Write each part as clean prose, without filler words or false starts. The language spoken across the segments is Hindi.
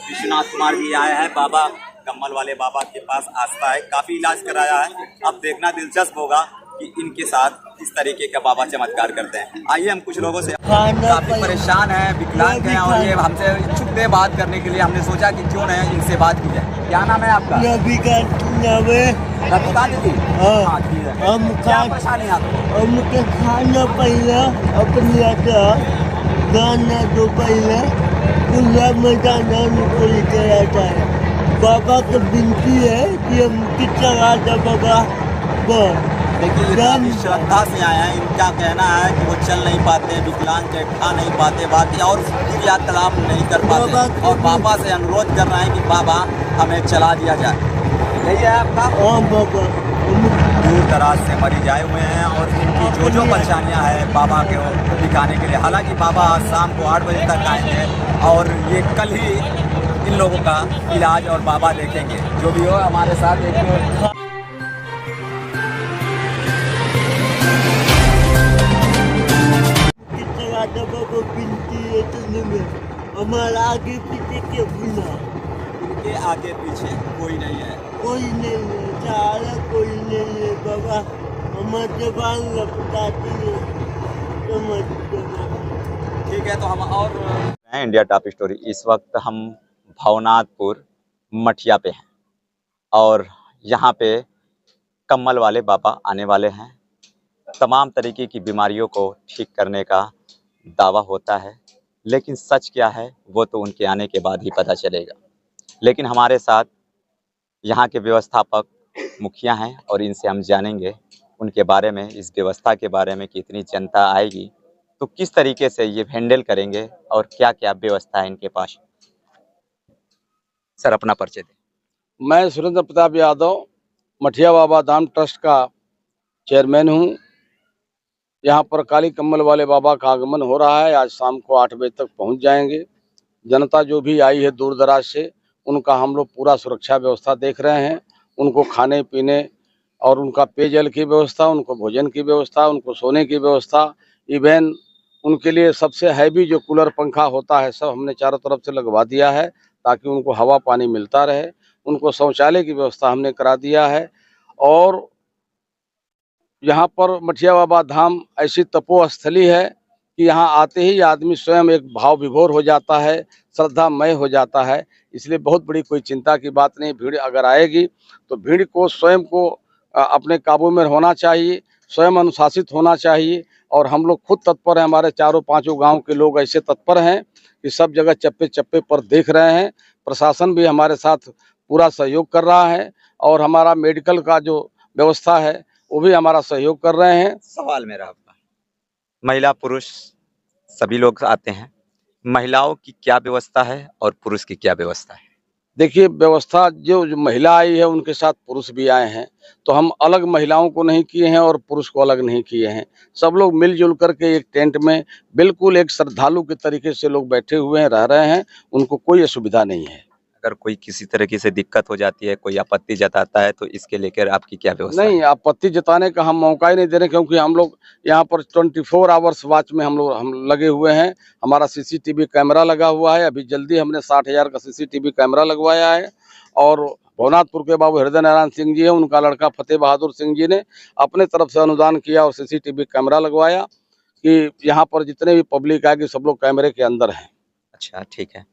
विश्वनाथ कुमार जी आए हैं बाबा कम्मल वाले बाबा के पास आस्था है, काफी इलाज कराया है। अब देखना दिलचस्प होगा कि इनके साथ किस तरीके का बाबा चमत्कार करते हैं। आइए हम कुछ लोगों से, काफी परेशान हैं, विकलांग हैं और ये हमसे इच्छुक थे बात करने के लिए। हमने सोचा कि क्यों नहीं इनसे बात की जाए। क्या नाम है आपका? रविका दीदी। हाँ ठीक है। क्या परेशानी आपको? हमको खाना पहले अपने गाना दो पहले खुला मैदान को लेकर आता है। बाबा को विनती है कि हम चला दो बाबा। देखिए काफी श्रद्धा से आए हैं। इनका कहना है कि वो चल नहीं पाते, विकलांग के खा नहीं पाते, बाकी और यात्रालाप नहीं कर पाते और बाबा से अनुरोध कर रहे हैं कि बाबा हमें चला दिया जाए। यही है आपका? हाँ बाबा। दूर दराज से मरीज आए हुए हैं और इनकी जो परेशानियां हैं बाबा के दिखाने के लिए। हालांकि बाबा आज शाम को 8 बजे तक आएंगे और ये कल ही इन लोगों का इलाज और बाबा देखेंगे। जो भी हो हमारे साथ एक विनती है तुम्हें, हमारा आगे पीछे के भूला। इनके आगे पीछे कोई नहीं है। कोई नहीं है, सारा कोई नहीं है बाबा। हमारे बाल लपटाती है। ठीक है तो हम और इंडिया टॉप स्टोरी। इस वक्त हम भवनाथपुर मठिया पे हैं और यहाँ पे कम्मल वाले बाबा आने वाले हैं। तमाम तरीके की बीमारियों को ठीक करने का दावा होता है, लेकिन सच क्या है वो तो उनके आने के बाद ही पता चलेगा। लेकिन हमारे साथ यहाँ के व्यवस्थापक मुखिया हैं और इनसे हम जानेंगे उनके बारे में, इस व्यवस्था के बारे में कि इतनी जनता आएगी तो किस तरीके से ये हैंडल करेंगे और क्या क्या व्यवस्था है इनके पास। सर अपना परिचय दें। मैं सुरेंद्र प्रताप यादव मठिया बाबा धाम ट्रस्ट का चेयरमैन हूँ। यहाँ पर काली कम्मल वाले बाबा का आगमन हो रहा है। आज शाम को 8 बजे तक पहुँच जाएंगे। जनता जो भी आई है दूर दराज से, उनका हम लोग पूरा सुरक्षा व्यवस्था देख रहे हैं। उनको खाने पीने और उनका पेयजल की व्यवस्था, उनको भोजन की व्यवस्था, उनको सोने की व्यवस्था, इवन उनके लिए सबसे हैवी जो कूलर पंखा होता है सब हमने चारों तरफ से लगवा दिया है ताकि उनको हवा पानी मिलता रहे। उनको शौचालय की व्यवस्था हमने करा दिया है। और यहाँ पर मठिया बाबा धाम ऐसी तपोस्थली है कि यहाँ आते ही आदमी स्वयं एक भाव विभोर हो जाता है, श्रद्धामय हो जाता है। इसलिए बहुत बड़ी कोई चिंता की बात नहीं। भीड़ अगर आएगी तो भीड़ को स्वयं को अपने काबू में होना चाहिए, स्वयं अनुशासित होना चाहिए। और हम लोग खुद तत्पर हैं, हमारे चारों पांचों गांव के लोग ऐसे तत्पर हैं कि सब जगह चप्पे चप्पे पर देख रहे हैं। प्रशासन भी हमारे साथ पूरा सहयोग कर रहा है और हमारा मेडिकल का जो व्यवस्था है वो भी हमारा सहयोग कर रहे हैं। सवाल मेरा आपका, महिला पुरुष सभी लोग आते हैं, महिलाओं की क्या व्यवस्था है और पुरुष की क्या व्यवस्था है? देखिए व्यवस्था जो महिला आई है उनके साथ पुरुष भी आए हैं, तो हम अलग महिलाओं को नहीं किए हैं और पुरुष को अलग नहीं किए हैं। सब लोग मिलजुल करके एक टेंट में बिल्कुल एक श्रद्धालु के तरीके से लोग बैठे हुए हैं, रह रहे हैं। उनको कोई असुविधा नहीं है। अगर कोई किसी तरीके से दिक्कत हो जाती है, कोई आपत्ति जताता है तो इसके लेकर आपकी क्या व्यवस्था है? नहीं, आपत्ति जताने का हम मौका ही नहीं दे रहे, क्योंकि हम लोग यहाँ पर 24 आवर्स वॉच में हम लगे हुए हैं। हमारा सीसीटीवी कैमरा लगा हुआ है। अभी जल्दी हमने 60,000 का सीसीटीवी कैमरा लगवाया है। और भवनाथपुर के बाबू हृदय नारायण सिंह जी हैं, उनका लड़का फतेह बहादुर सिंह जी ने अपने तरफ से अनुदान किया और सीसीटीवी कैमरा लगवाया कि यहाँ पर जितने भी पब्लिक आएगी सब लोग कैमरे के अंदर हैं। अच्छा ठीक है।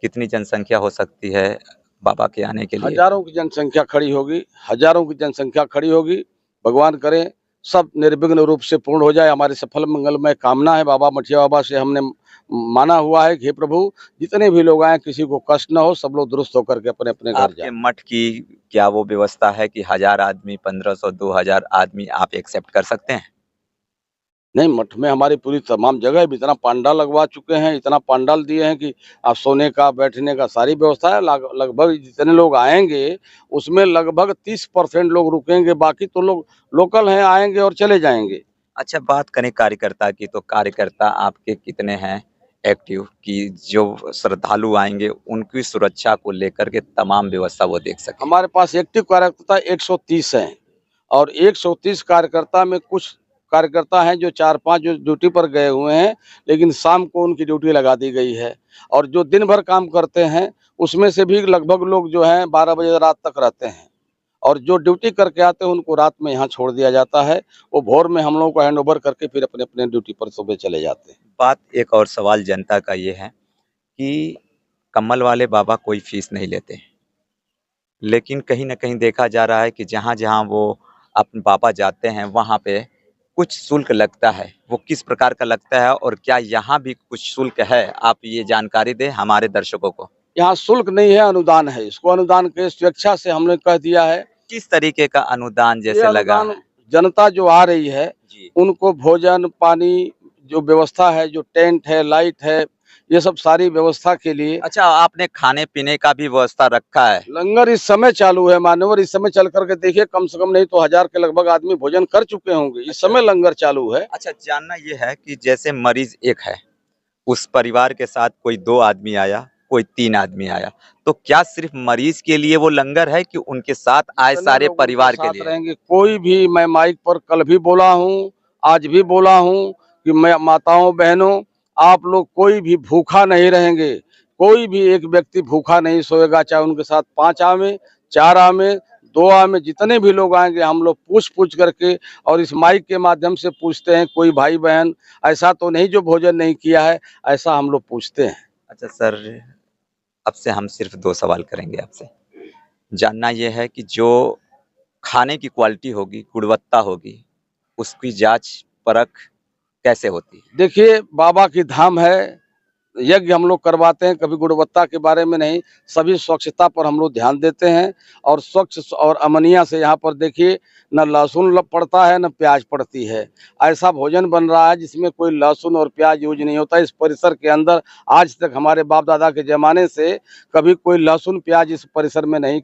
कितनी जनसंख्या हो सकती है बाबा के आने के लिए? हजारों की जनसंख्या खड़ी होगी, हजारों की जनसंख्या खड़ी होगी। भगवान करे सब निर्विघ्न रूप से पूर्ण हो जाए। हमारी सफल मंगलमय कामना है। बाबा मठिया बाबा से हमने माना हुआ है कि हे प्रभु जितने भी लोग आए किसी को कष्ट न हो, सब लोग दुरुस्त होकर के अपने अपने घर जाए। आपके मठ की क्या वो व्यवस्था है कि 1000 आदमी, 1500, 2000 आदमी आप एक्सेप्ट कर सकते हैं? नहीं, मठ में हमारी पूरी तमाम जगह इतना पंडाल लगवा चुके हैं, इतना पंडाल दिए हैं कि आप सोने का बैठने का सारी व्यवस्था है। लगभग जितने लोग आएंगे उसमें लगभग 30% लोग रुकेंगे, बाकी तो लोग लोकल हैं, आएंगे और चले जाएंगे। अच्छा बात करें कार्यकर्ता की, तो कार्यकर्ता आपके कितने हैं एक्टिव कि जो श्रद्धालु आएंगे उनकी सुरक्षा को लेकर के तमाम व्यवस्था वो देख सके? हमारे पास एक्टिव कार्यकर्ता 130 हैं और 130 कार्यकर्ता में कुछ कार्यकर्ता हैं जो 4-5 जो ड्यूटी पर गए हुए हैं, लेकिन शाम को उनकी ड्यूटी लगा दी गई है। और जो दिन भर काम करते हैं उसमें से भी लगभग लोग जो हैं 12 बजे रात तक रहते हैं, और जो ड्यूटी करके आते हैं उनको रात में यहाँ छोड़ दिया जाता है। वो भोर में हम लोगों को हैंड ओवर करके फिर अपने अपने ड्यूटी पर सुबह चले जाते हैं। बात एक और सवाल जनता का ये है कि कम्मल वाले बाबा कोई फीस नहीं लेते, लेकिन कहीं ना कहीं देखा जा रहा है कि जहाँ जहाँ वो अपने बाबा जाते हैं वहाँ पे कुछ शुल्क लगता है। वो किस प्रकार का लगता है और क्या यहाँ भी कुछ शुल्क है? आप ये जानकारी दें हमारे दर्शकों को। यहाँ शुल्क नहीं है, अनुदान है। इसको अनुदान के स्वेच्छा से हमने कह दिया है। किस तरीके का अनुदान ये जैसे लगा अनुदान है? जनता जो आ रही है जी। उनको भोजन पानी जो व्यवस्था है, जो टेंट है, लाइट है, ये सब सारी व्यवस्था के लिए अच्छा, आपने खाने पीने का भी व्यवस्था रखा है? लंगर इस समय चालू है मान्यवर। इस समय चल करके देखिए, कम से कम नहीं तो 1000 के लगभग आदमी भोजन कर चुके होंगे। इस समय लंगर चालू है। अच्छा, जानना ये है कि जैसे मरीज एक है, उस परिवार के साथ कोई 2 आदमी आया, कोई 3 आदमी आया, तो क्या सिर्फ मरीज के लिए वो लंगर है कि उनके साथ आए सारे परिवार के लिए? रहेंगे कोई भी। मैं माइक पर कल भी बोला हूँ, आज भी बोला हूँ कि मैं माताओं बहनों, आप लोग कोई भी भूखा नहीं रहेंगे। कोई भी एक व्यक्ति भूखा नहीं सोएगा, चाहे उनके साथ 5 आवे, 4 आवे, 2 आवे, जितने भी लोग आएंगे हम लोग पूछ करके और इस माइक के माध्यम से पूछते हैं, कोई भाई बहन ऐसा तो नहीं जो भोजन नहीं किया है, ऐसा हम लोग पूछते हैं। अच्छा सर, अब से हम सिर्फ 2 सवाल करेंगे आपसे। जानना ये है कि जो खाने की क्वालिटी होगी, गुणवत्ता होगी, उसकी जांच परख कैसे होती है? देखिए, बाबा की धाम है, यज्ञ हम लोग करवाते हैं, कभी गुणवत्ता के बारे में नहीं, सभी स्वच्छता पर हम लोग ध्यान देते हैं। और स्वच्छ और अमनिया से यहाँ पर देखिए, न लहसुन पड़ता है न प्याज पड़ती है। ऐसा भोजन बन रहा है जिसमें कोई लहसुन और प्याज यूज नहीं होता। इस परिसर के अंदर आज तक हमारे बाप दादा के ज़माने से कभी कोई लहसुन प्याज इस परिसर में नहीं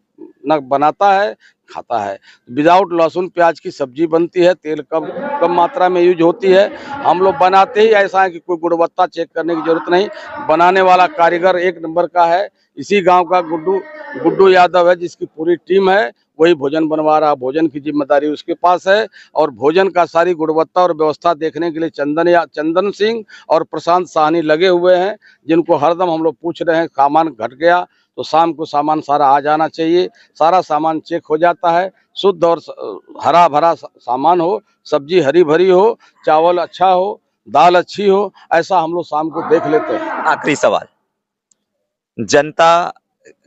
न बनाता है, खाता है। विदाउट लहसुन प्याज की सब्जी बनती है, तेल कम मात्रा में यूज होती है। हम लोग बनाते ही ऐसा है कि कोई गुणवत्ता चेक करने की जरूरत नहीं। बनाने वाला कारीगर 1 नंबर का है। इसी गांव का गुड्डू यादव है, जिसकी पूरी टीम है, वही भोजन बनवा रहा। भोजन की जिम्मेदारी उसके पास है और भोजन का सारी गुणवत्ता और व्यवस्था देखने के लिए चंदन सिंह और प्रशांत साहनी लगे हुए हैं, जिनको हरदम हम लोग पूछ रहे हैं। सामान घट गया तो शाम को सामान सारा आ जाना चाहिए। सारा सामान चेक हो जाता है, शुद्ध और हरा भरा सामान हो, सब्जी हरी भरी हो, चावल अच्छा हो, दाल अच्छी हो, ऐसा हम लोग शाम को देख लेते हैं। आखिरी सवाल, जनता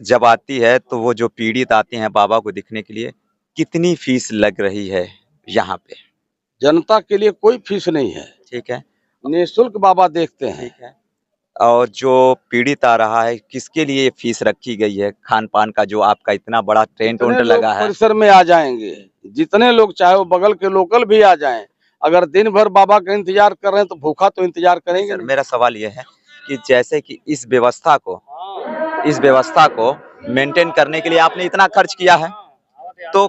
जब आती है तो वो जो पीड़ित आते हैं बाबा को दिखने के लिए, कितनी फीस लग रही है यहाँ पे? जनता के लिए कोई फीस नहीं है, ठीक है, निःशुल्क बाबा देखते हैं। ठीक है। और जो पीड़ित आ रहा है, किसके लिए ये फीस रखी गई है? खान पान का जो आपका इतना बड़ा टेंट वेंट लगा है, परिसर में आ जाएंगे जितने लोग, चाहे वो बगल के लोकल भी आ जाएं। अगर दिन भर बाबा का इंतजार कर रहे हैं तो भूखा तो इंतजार करेंगे। मेरा सवाल ये है कि जैसे कि इस व्यवस्था को मेंटेन करने के लिए आपने इतना खर्च किया है, तो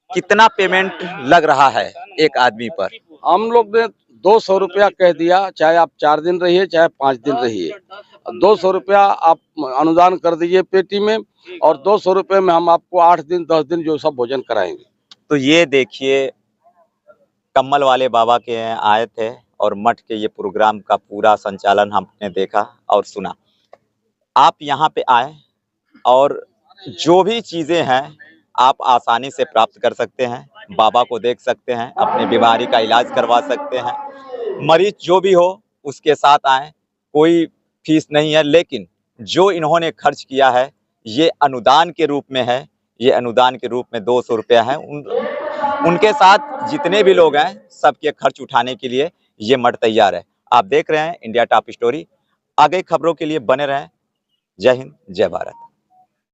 कितना पेमेंट लग रहा है एक आदमी पर? हम लोग ने 200 रुपया कह दिया, चाहे आप 4 दिन रहिए चाहे 5 दिन रहिए। 200 रुपया आप अनुदान कर दीजिए पेटी में, और 200 रुपये में हम आपको 8 दिन 10 दिन जो सब भोजन कराएंगे। तो ये देखिए, कम्मल वाले बाबा के आए थे और मठ के ये प्रोग्राम का पूरा संचालन हमने देखा और सुना। आप यहाँ पे आए और जो भी चीज़ें हैं आप आसानी से प्राप्त कर सकते हैं, बाबा को देख सकते हैं, अपने बीमारी का इलाज करवा सकते हैं। मरीज जो भी हो उसके साथ आएँ, कोई फीस नहीं है। लेकिन जो इन्होंने खर्च किया है ये अनुदान के रूप में है, ये अनुदान के रूप में 200 रुपया है। उनके साथ जितने भी लोग हैं सबके खर्च उठाने के लिए ये मठ तैयार है। आप देख रहे हैं इंडिया टॉप स्टोरी। आगे खबरों के लिए बने रहें। जय हिंद, जय भारत।